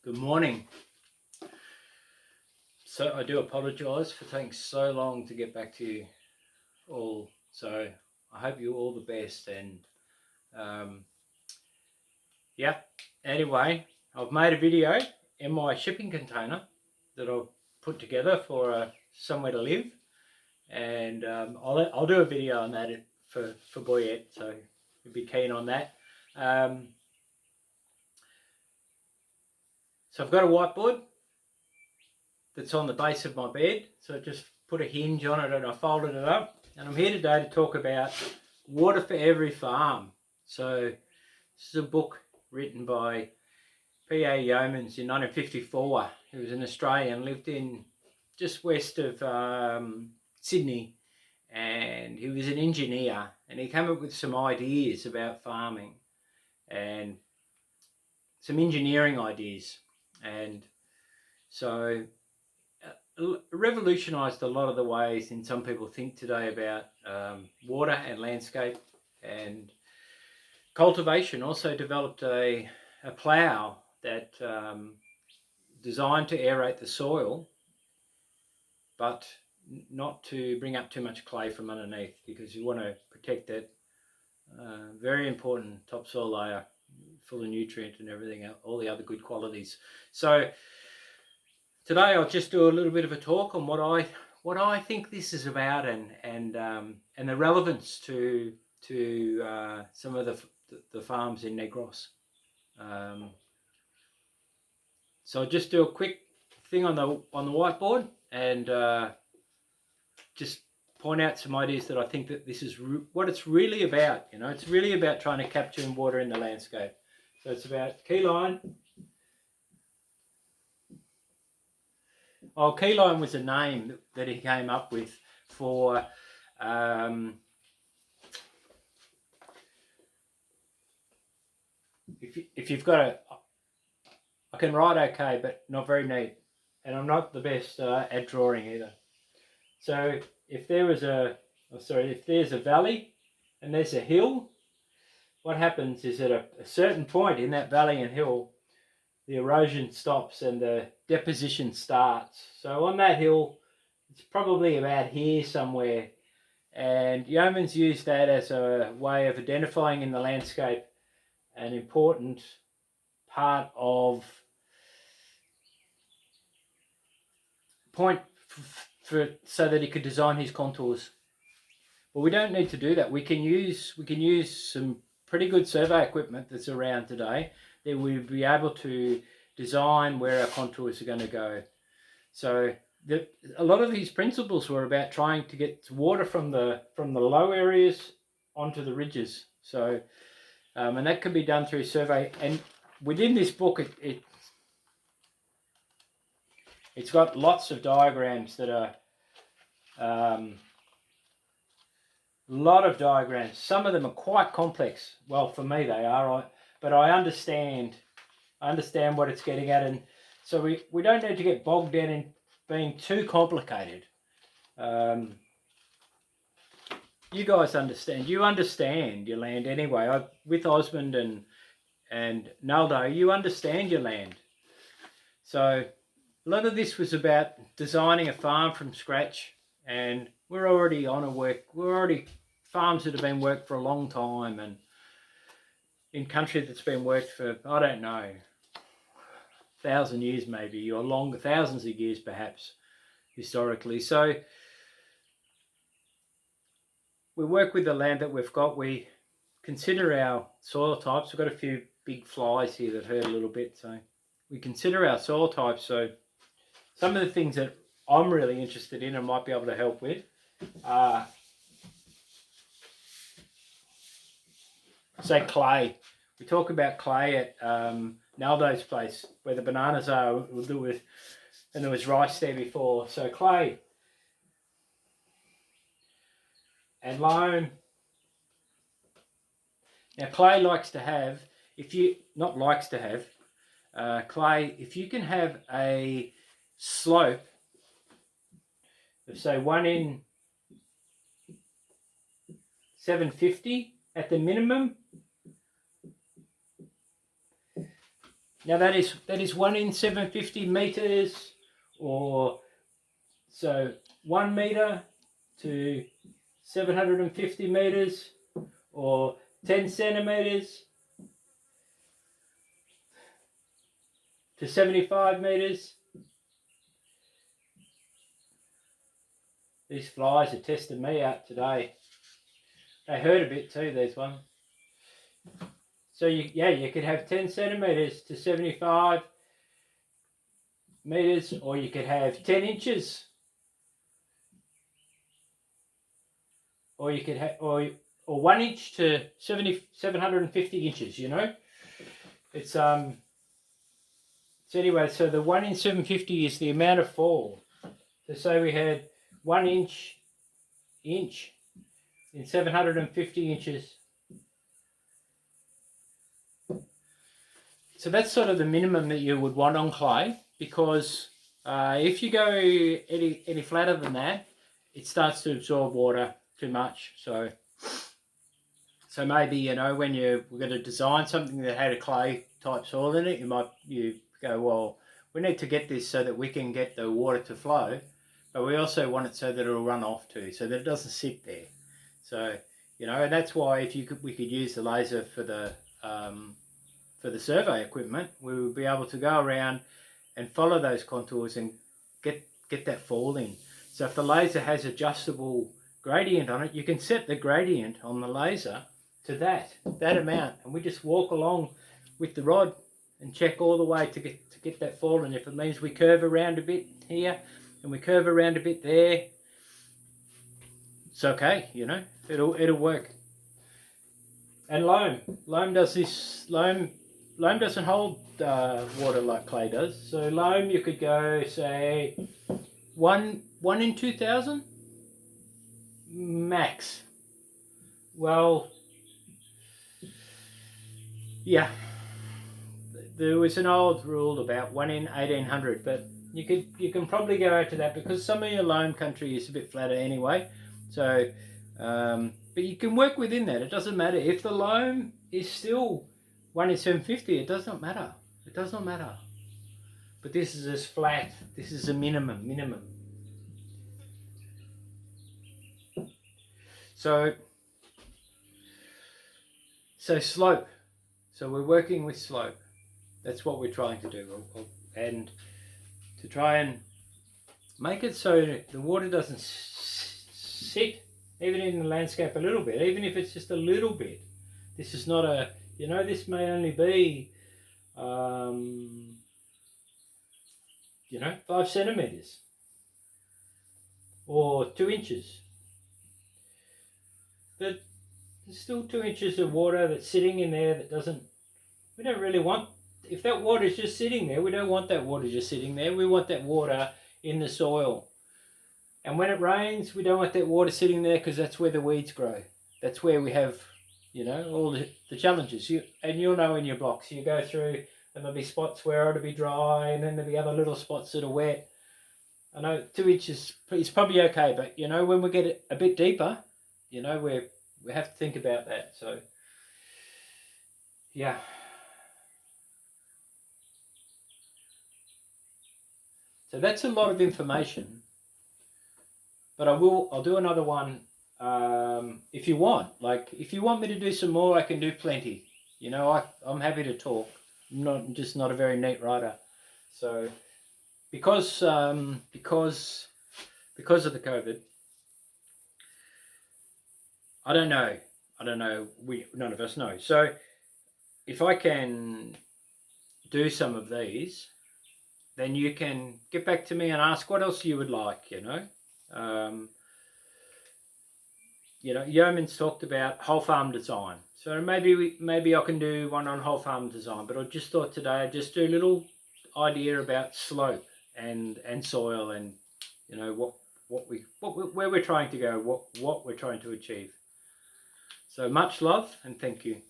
Good morning. So I do apologise for taking so long to get back to you all. So I hope you all the best. And yeah, anyway, I've made a video in my shipping container that I've put together for somewhere to live, and I'll do a video on that for Boyette. So you'd be keen on that. So I've got a whiteboard that's on the base of my bed, so I just put a hinge on it and I folded it up, and I'm here today to talk about water for every farm. So this is a book written by P.A. Yeomans in 1954. He was an Australian, lived in just west of Sydney, and he was an engineer, and he came up with some ideas about farming and some engineering ideas. And so revolutionised a lot of the ways in some people think today about water and landscape and cultivation. Also developed a plough that designed to aerate the soil, but not to bring up too much clay from underneath, because you want to protect that very important topsoil layer full of nutrient and everything, all the other good qualities. So today I'll just do a little bit of a talk on what I think this is about, and the relevance to some of the farms in Negros. So I'll just do a quick thing on the whiteboard and just point out some ideas that I think that this is what it's really about. You know, it's really about trying to capture water in the landscape. So it's about Keyline. Oh, Keyline was a name that he came up with for if you've got I can write okay, but not very neat, and I'm not the best at drawing either. So if there was if there's a valley and there's a hill, what happens is at a certain point in that valley and hill, the erosion stops and the deposition starts. So on that hill, it's probably about here somewhere, and Yeomans used that as a way of identifying in the landscape an important part of point so that he could design his contours. But we don't need to do that. We can use some pretty good survey equipment that's around today that we'll be able to design where our contours are going to go. So a lot of these principles were about trying to get water from the low areas onto the ridges. So and that can be done through survey. And within this book, it's got lots of diagrams that are a lot of diagrams. Some of them are quite complex. Well, for me they are, but I understand what it's getting at, and so we don't need to get bogged down in being too complicated. You guys understand. You understand your land anyway. With Osmond and Naldo, you understand your land. So a lot of this was about designing a farm from scratch, and we're already farms that have been worked for a long time, and in country that's been worked for, I don't know, 1,000 years maybe, or longer, thousands of years perhaps, historically. So we work with the land that we've got. We consider our soil types. We've got a few big flies here that hurt a little bit, so we consider our soil types. So some of the things that I'm really interested in and might be able to help with are, say, clay. We talk about clay at Naldo's place where the bananas are. We'll do with, and there was rice there before. So clay and loam. Now clay likes to have, clay, if you can have a slope of say 1 in 750 at the minimum, Now that is 1 in 750 meters, or so 1 meter to 750 meters, or 10 centimeters to 75 meters. These flies are testing me out today. They hurt a bit too, there's one. So you could have 10 centimeters to 75 meters, or you could have 10 inches, or you could have or 1 inch to 750 inches. You know, it's so anyway. So the 1 in 750 is the amount of fall. So say we had 1 inch in 750 inches. So that's sort of the minimum that you would want on clay, because if you go any flatter than that, it starts to absorb water too much. So maybe, you know, when we're going to design something that had a clay type soil in it, you go, well, we need to get this so that we can get the water to flow, but we also want it so that it'll run off too, so that it doesn't sit there. So, you know, and that's why we could use the laser for the survey equipment, we would be able to go around and follow those contours and get that fall in. So if the laser has adjustable gradient on it, you can set the gradient on the laser to that amount, and we just walk along with the rod and check all the way to get that fall. And if it means we curve around a bit here and we curve around a bit there, it's okay, you know, it'll work. And loam does this. Loam doesn't hold water like clay does. So loam, you could go, say, 1 in 2,000 max. Well, yeah, there was an old rule about 1 in 1,800, but you can probably go out to that, because some of your loam country is a bit flatter anyway. So, but you can work within that. It doesn't matter if the loam is still 1 in 750. It does not matter. It does not matter. But this is as flat. This is a minimum. So slope. So we're working with slope. That's what we're trying to do, and to try and make it so the water doesn't sit even in the landscape a little bit, even if it's just a little bit. This is not a, you know, this may only be, you know, 5 centimeters or 2 inches. But there's still 2 inches of water that's sitting in there that doesn't, we don't really want, if that water is just sitting there, we don't want that water just sitting there. We want that water in the soil. And when it rains, we don't want that water sitting there, because that's where the weeds grow. That's where we have, you know, all the challenges. You'll know in your blocks, you go through, and there'll be spots where it'll be dry, and then there'll be other little spots that are wet. I know 2 inches is probably okay, but, you know, when we get it a bit deeper, you know, we have to think about that. So, yeah. So that's a lot of information, but I'll do another one if you want. Like, if you want me to do some more, I can do plenty. You know, I'm happy to talk. I'm just not a very neat writer. So because of the COVID, I don't know. None of us know. So if I can do some of these, then you can get back to me and ask what else you would like, you know. You know, Yeoman's talked about whole farm design. So maybe I can do one on whole farm design, but I just thought today I'd just do a little idea about slope and soil, and, you know, where we're trying to go, what we're trying to achieve. So much love, and thank you.